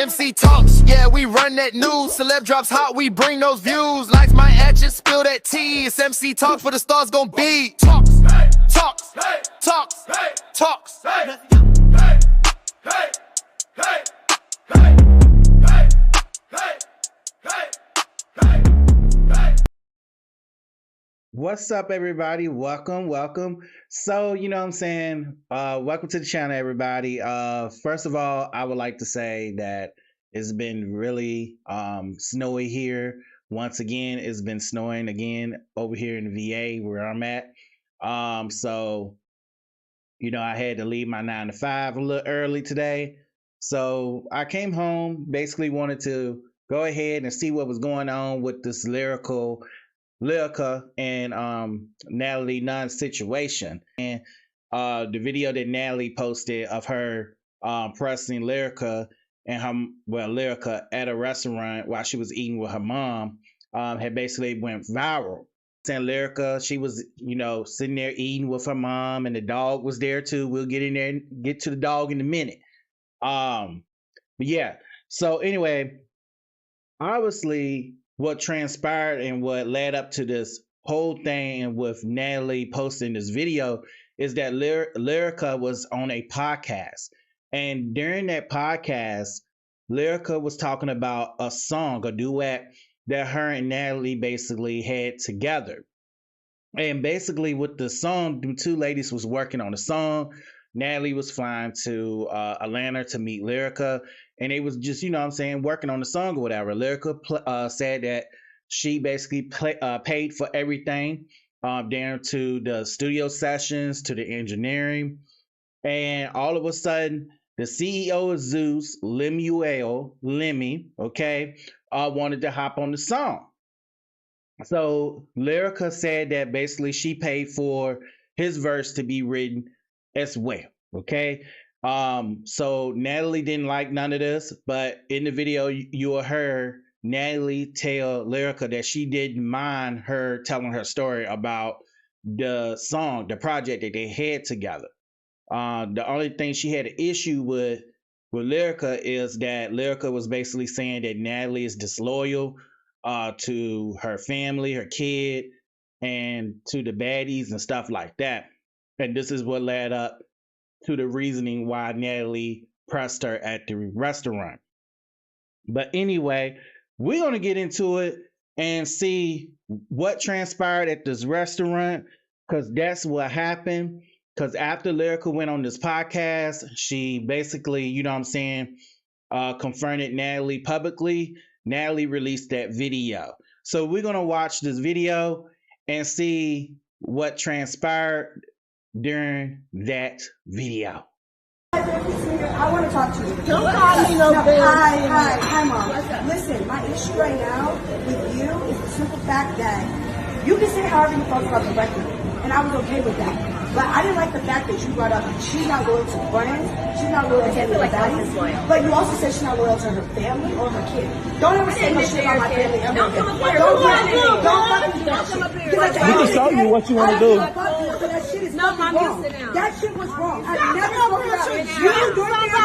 MC talks, yeah, we run that news. Celeb drops hot, we bring those views. Likes my actions, spill that tea. It's MC talks for the stars gon' be. Talks, talks, talks, talks. What's up, everybody? Welcome. So, you know what I'm saying? Welcome to the channel, everybody. First of all, I would like to say that it's been really snowy here. Once again, it's been snowing again over here in the VA where I'm at. So, you know, I had to leave my 9 to 5 a little early today. So I came home, basically wanted to go ahead and see what was going on with this Lyrica and Natalie Nunn situation. And the video that Natalie posted of her pressing Lyrica at a restaurant while she was eating with her mom had basically went viral. And Lyrica, she was, you know, sitting there eating with her mom, and the dog was there too. We'll get in there and get to the dog in a minute. But yeah. So anyway, obviously, what transpired and what led up to this whole thing and with Natalie posting this video is that Lyrica was on a podcast. And during that podcast, Lyrica was talking about a song, a duet that her and Natalie basically had together. And basically with the song, the two ladies was working on the song. Natalie was flying to Atlanta to meet Lyrica, and they was just, you know what I'm saying, working on the song or whatever. Lyrica said that she basically paid for everything, down to the studio sessions, to the engineering. And all of a sudden, the CEO of Zeus, Lemmy, okay, wanted to hop on the song. So Lyrica said that basically she paid for his verse to be written as well, okay? So Natalie didn't like none of this, but in the video you heard Natalie tell Lyrica that she didn't mind her telling her story about the song, the project that they had together. The only thing she had an issue with Lyrica is that Lyrica was basically saying that Natalie is disloyal to her family, her kid, and to the baddies and stuff like that. And this is what led up to the reasoning why Natalie pressed her at the restaurant. But anyway, we're going to get into it and see what transpired at this restaurant, because that's what happened. Because after Lyrica went on this podcast, she basically, you know what I'm saying, confronted Natalie publicly. Natalie released that video. So we're going to watch this video and see what transpired during that video. I want to talk to you. Don't call me no bitch. Hi, Mom. Listen, my issue right now with you is the simple fact that you can say however you felt about the record, and I was okay with that. But I didn't like the fact that you brought up she's not loyal to friends, she's not loyal to her values, but you also said she's not loyal to her family or her kid. Don't ever say no shit about my family ever again. Don't fucking do that shit. We can show you what you want to do. That shit is fucking wrong. That shit was wrong. I've never spoken about it. You doing family.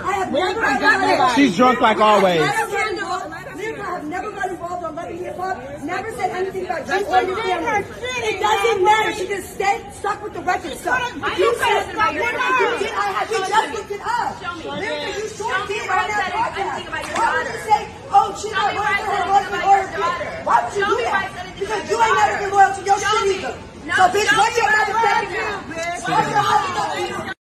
I have never got She's drunk like always. I have never got involved on Love and Hip Hop. Never said anything about you or your family. It doesn't matter. She just stayed stuck with the record stuff. You said what you did. We just looked it up. Lyrica, you sure did on that podcast. Why would you say, oh, she's not loyal to her husband or her kid? Why would you do that? Because you ain't never been loyal to your shit either. So, bitch, what's your motherfucking now? What's your motherfucking now?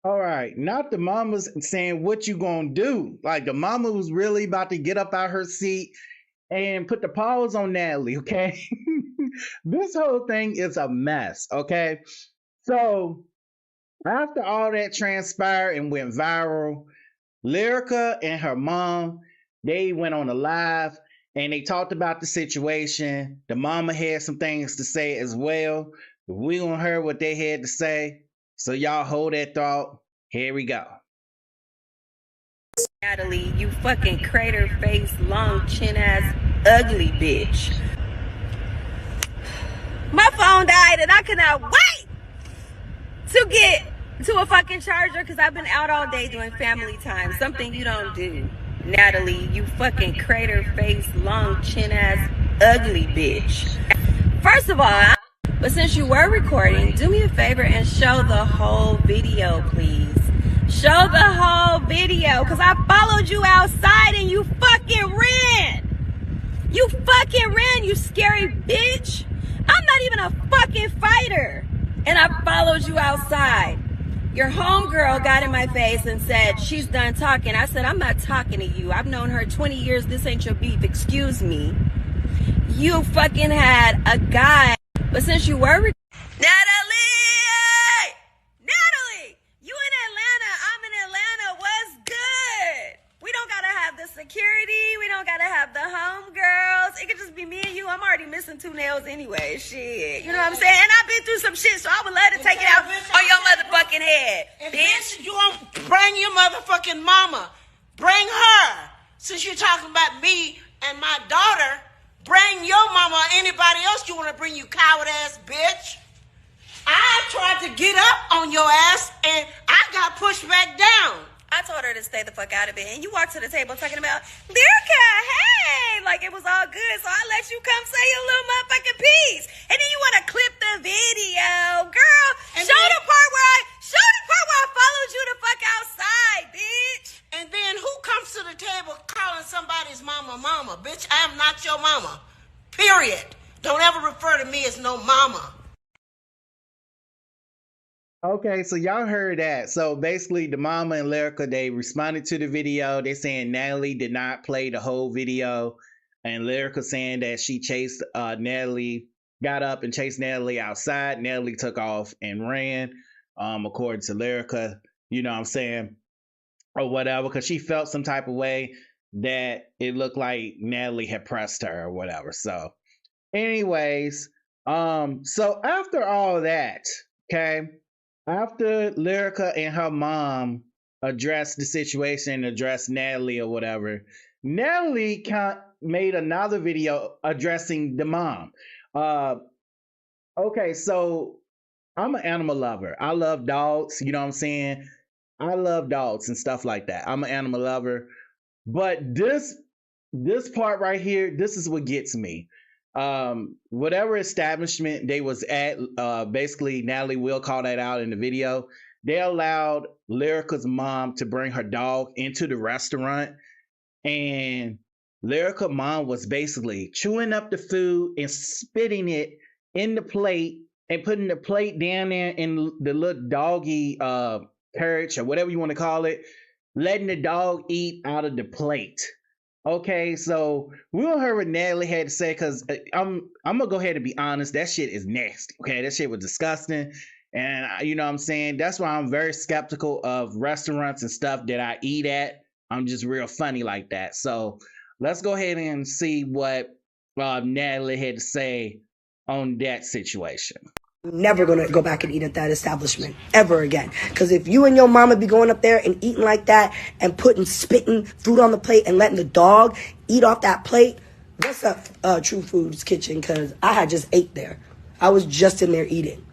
All right, not the mama's saying what you gonna do. Like the mama was really about to get up out her seat and put the paws on Natalie, okay? This whole thing is a mess, okay? So after all that transpired and went viral, Lyrica and her mom, they went on a live and they talked about the situation. The mama had some things to say as well. We gonna hear what they had to say. So y'all hold that thought. Here we go. Natalie, you fucking crater face, long chin ass, ugly bitch. My phone died and I cannot wait to get to a fucking charger because I've been out all day doing family time. Something you don't do. Natalie, you fucking crater face, long chin ass, ugly bitch. First of all, but since you were recording, do me a favor and show the whole video, please. Show the whole video, because I followed you outside and you fucking ran. You fucking ran, you scary bitch. I'm not even a fucking fighter. And I followed you outside. Your homegirl got in my face and said, she's done talking. I said, I'm not talking to you. I've known her 20 years. This ain't your beef. Excuse me. You fucking had a guy. But since you were... Natalie! You in Atlanta. I'm in Atlanta. What's good? We don't gotta have the security. We don't gotta have the homegirls. It could just be me and you. I'm already missing 2 nails anyway. Shit. You know what I'm saying? And I've been through some shit, so I would love to take it out on your motherfucking head. Bitch. You won't bring your motherfucking mama. Bring her. Since you're talking about me and my daughter, bring your mama or anybody else you want to bring, you coward ass bitch. I tried to get up on your ass and I got pushed back down. I told her to stay the fuck out of it. And you walked to the table talking about, Lyrica, hey, like it was all good. So I let you come say your little motherfucking piece. And then you want to clip the video. Girl, And show then- the part where I followed you the fuck outside, bitch. And then who comes to the table calling somebody's mama? Bitch, I am not your mama. Period. Don't ever refer to me as no mama. Okay, so y'all heard that. So basically, the mama and Lyrica, they responded to the video. They saying Natalie did not play the whole video. And Lyrica saying that she chased Natalie, got up and chased Natalie outside. Natalie took off and ran, according to Lyrica, you know what I'm saying, or whatever, because she felt some type of way that it looked like Natalie had pressed her or whatever. So anyways, so after all that, okay, after Lyrica and her mom addressed the situation, addressed Natalie or whatever, Natalie made another video addressing the mom. Okay, so I'm an animal lover. I love dogs, you know what I'm saying? I love dogs and stuff like that. I'm an animal lover. But this part right here, this is what gets me. Whatever establishment they was at, basically Natalie will call that out in the video. They allowed Lyrica's mom to bring her dog into the restaurant, and Lyrica's mom was basically chewing up the food and spitting it in the plate and putting the plate down there in the little doggy perch or whatever you want to call it, letting the dog eat out of the plate. Okay, so we'll hear what Natalie had to say, because I'm gonna go ahead and be honest, that shit is nasty. Okay, that shit was disgusting. And you know what I'm saying? That's why I'm very skeptical of restaurants and stuff that I eat at. I'm just real funny like that. So let's go ahead and see what Natalie had to say on that situation. Never gonna go back and eat at that establishment ever again. Because if you and your mama be going up there and eating like that and spitting food on the plate and letting the dog eat off that plate, what's up, True Foods Kitchen? Because I had just ate there. I was just in there eating.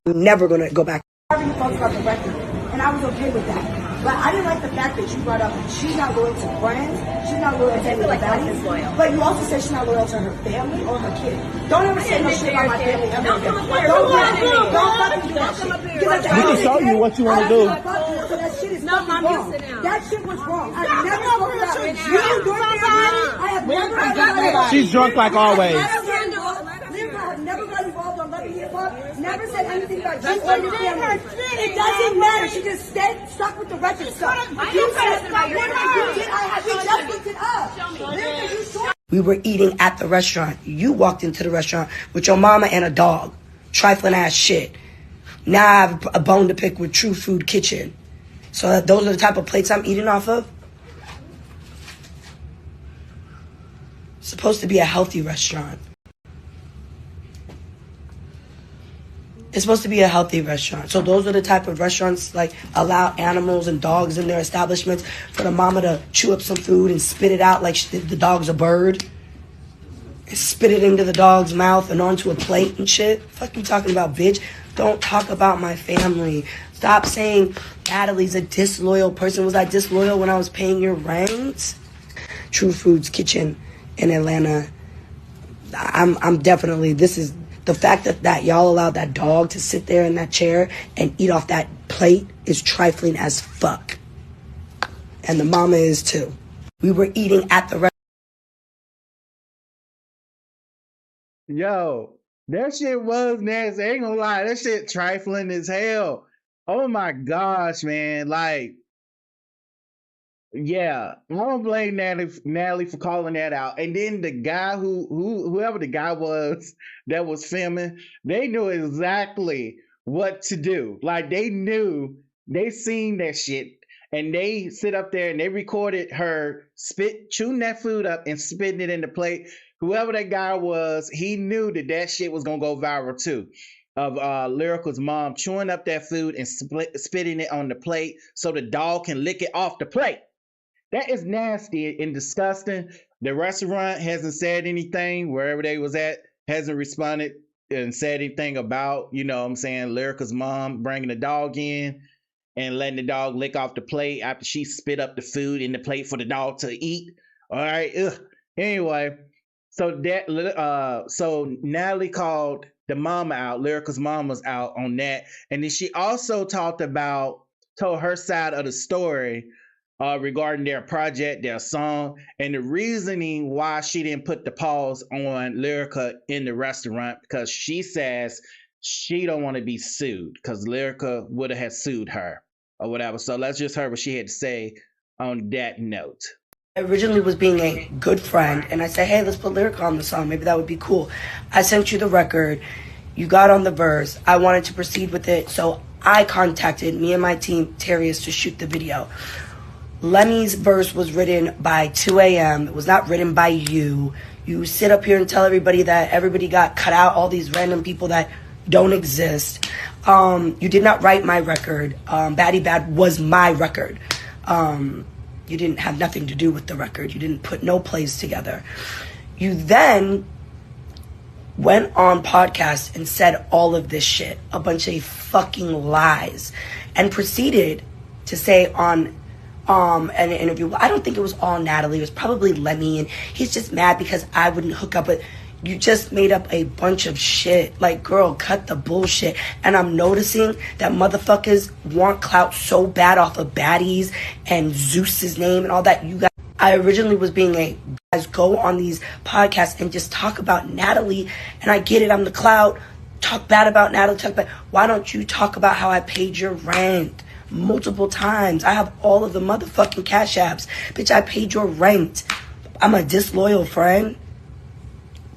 Never gonna go back. Having thoughts about the record, and I was okay with that. But I didn't like the fact that you brought up she's not loyal to friends, she's not loyal to anybody. But you also said she's not loyal to her family or her kid. Don't ever say no shit about my family ever again. Don't We can show you what you want to do. That shit is wrong. That shit was wrong. I've never spoken about it. You, your family, I have never had. She's drunk like always. Lyrica has never got involved on Love Hip Hop, never said anything about you or your family. It doesn't matter. She just stayed stuck with the record stuff. You said I just looked it up. Lyrica, you sure? We were eating at the restaurant. You walked into the restaurant with your mama and a dog. Trifling ass shit. Now I have a bone to pick with True Food Kitchen. So those are the type of plates I'm eating off of. It's supposed to be a healthy restaurant. It's supposed to be a healthy restaurant. So those are the type of restaurants like allow animals and dogs in their establishments for the mama to chew up some food and spit it out like the dog's a bird. And spit it into the dog's mouth and onto a plate and shit. Fuck you talking about, bitch. Don't talk about my family. Stop saying Natalie's a disloyal person. Was I disloyal when I was paying your rent? True Foods Kitchen in Atlanta. I'm definitely, this is the fact that y'all allowed that dog to sit there in that chair and eat off that plate is trifling as fuck. And the mama is too. We were eating at the restaurant. Yo, that shit was nasty. I ain't gonna lie, that shit trifling as hell. Oh my gosh, man. Like, yeah, I don't blame Natalie for calling that out. And then the guy whoever the guy was that was filming, they knew exactly what to do. Like they seen that shit, and they sit up there and they recorded her chewing that food up and spitting it in the plate. Whoever that guy was, he knew that shit was gonna go viral too. Of Lyrical's mom chewing up that food and spitting it on the plate so the dog can lick it off the plate. That is nasty and disgusting. The restaurant hasn't said anything, wherever they was at, hasn't responded and said anything about, you know what I'm saying, Lyrica's mom bringing the dog in and letting the dog lick off the plate after she spit up the food in the plate for the dog to eat. All right. Ugh. Anyway, so Natalie called the mama out, Lyrica's mom was out on that. And then she also told her side of the story regarding their project, their song, and the reasoning why she didn't put the pause on Lyrica in the restaurant, because she says she don't want to be sued because Lyrica would have sued her or whatever. So let's just hear what she had to say on that note. I originally was being a good friend, and I said, hey, let's put Lyrica on the song. Maybe that would be cool. I sent you the record. You got on the verse. I wanted to proceed with it, so I contacted me and my team, Terrius, to shoot the video. Lemmy's verse was written by 2 a.m. It was not written by you. You sit up here and tell everybody that everybody got cut out, all these random people that don't exist. You did not write my record. Baddie Bad was my record. You didn't have nothing to do with the record. You didn't put no plays together. You then went on podcasts and said all of this shit, a bunch of fucking lies, and proceeded to say on an interview, I don't think it was all Natalie, it was probably Lemmy, and he's just mad because I wouldn't hook up with, you just made up a bunch of shit. Like, girl, cut the bullshit. And I'm noticing that motherfuckers want clout so bad off of baddies and Zeus's name and all that. You guys, I originally was being guys go on these podcasts and just talk about Natalie, and I get it, I'm the clout. Talk bad about Natalie, why don't you talk about how I paid your rent? Multiple times. I have all of the motherfucking cash apps. Bitch, I paid your rent. I'm a disloyal friend.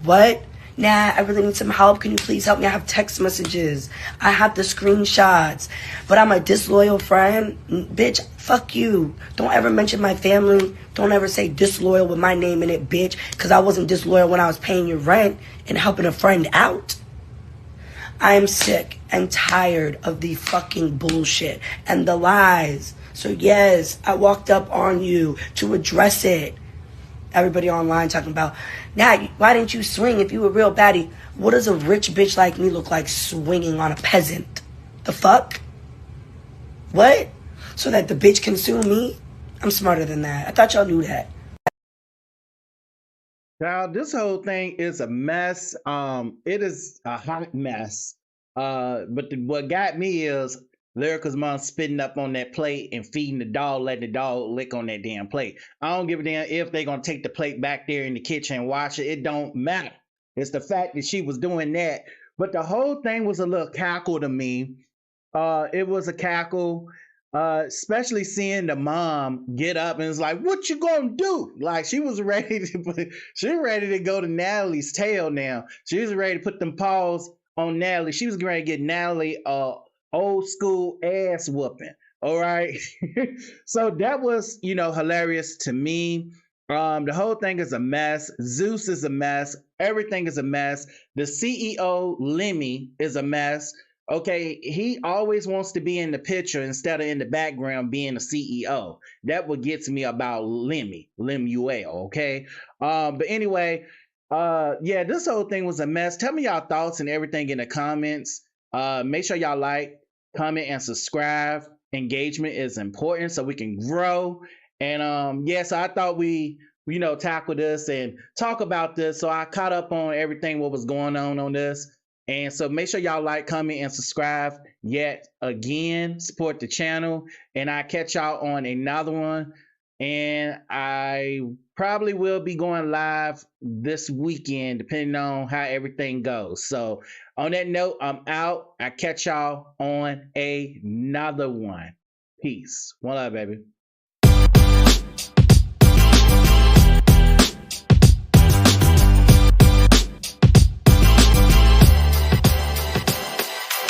What? Nah, I really need some help. Can you please help me? I have text messages. I have the screenshots. But I'm a disloyal friend? Bitch, fuck you. Don't ever mention my family. Don't ever say disloyal with my name in it, bitch. Because I wasn't disloyal when I was paying your rent and helping a friend out. I am sick and tired of the fucking bullshit and the lies. So yes, I walked up on you to address it. Everybody online talking about, nah, why didn't you swing if you were real baddie? What does a rich bitch like me look like swinging on a peasant? The fuck? What? So that the bitch can sue me? I'm smarter than that. I thought y'all knew that. Now, this whole thing is a mess. It is a hot mess. But what got me is Lyrica's mom spitting up on that plate and feeding the dog, letting the dog lick on that damn plate. I don't give a damn if they're gonna take the plate back there in the kitchen and wash it. It don't matter. It's the fact that she was doing that. But the whole thing was a little cackle to me. It was a cackle. Especially seeing the mom get up and it's like, what you gonna do? Like she was ready to go to Natalie's tail now. She was ready to put them paws on Natalie. She was ready to get Natalie old school ass whooping. All right. So that was, hilarious to me. The whole thing is a mess. Zeus is a mess. Everything is a mess. The CEO, Lemmy, is a mess. Okay, he always wants to be in the picture instead of in the background being a CEO. That what gets me about Lemuel, okay? But anyway, yeah, this whole thing was a mess. Tell me y'all thoughts and everything in the comments. Make sure y'all like, comment, and subscribe. Engagement is important so we can grow. And yeah, so I thought we tackle this and talk about this. So I caught up on everything what was going on this. And so make sure y'all like, comment, and subscribe. Yet again, support the channel. And I catch y'all on another one. And I probably will be going live this weekend, depending on how everything goes. So on that note, I'm out. I catch y'all on another one. Peace. One love, baby.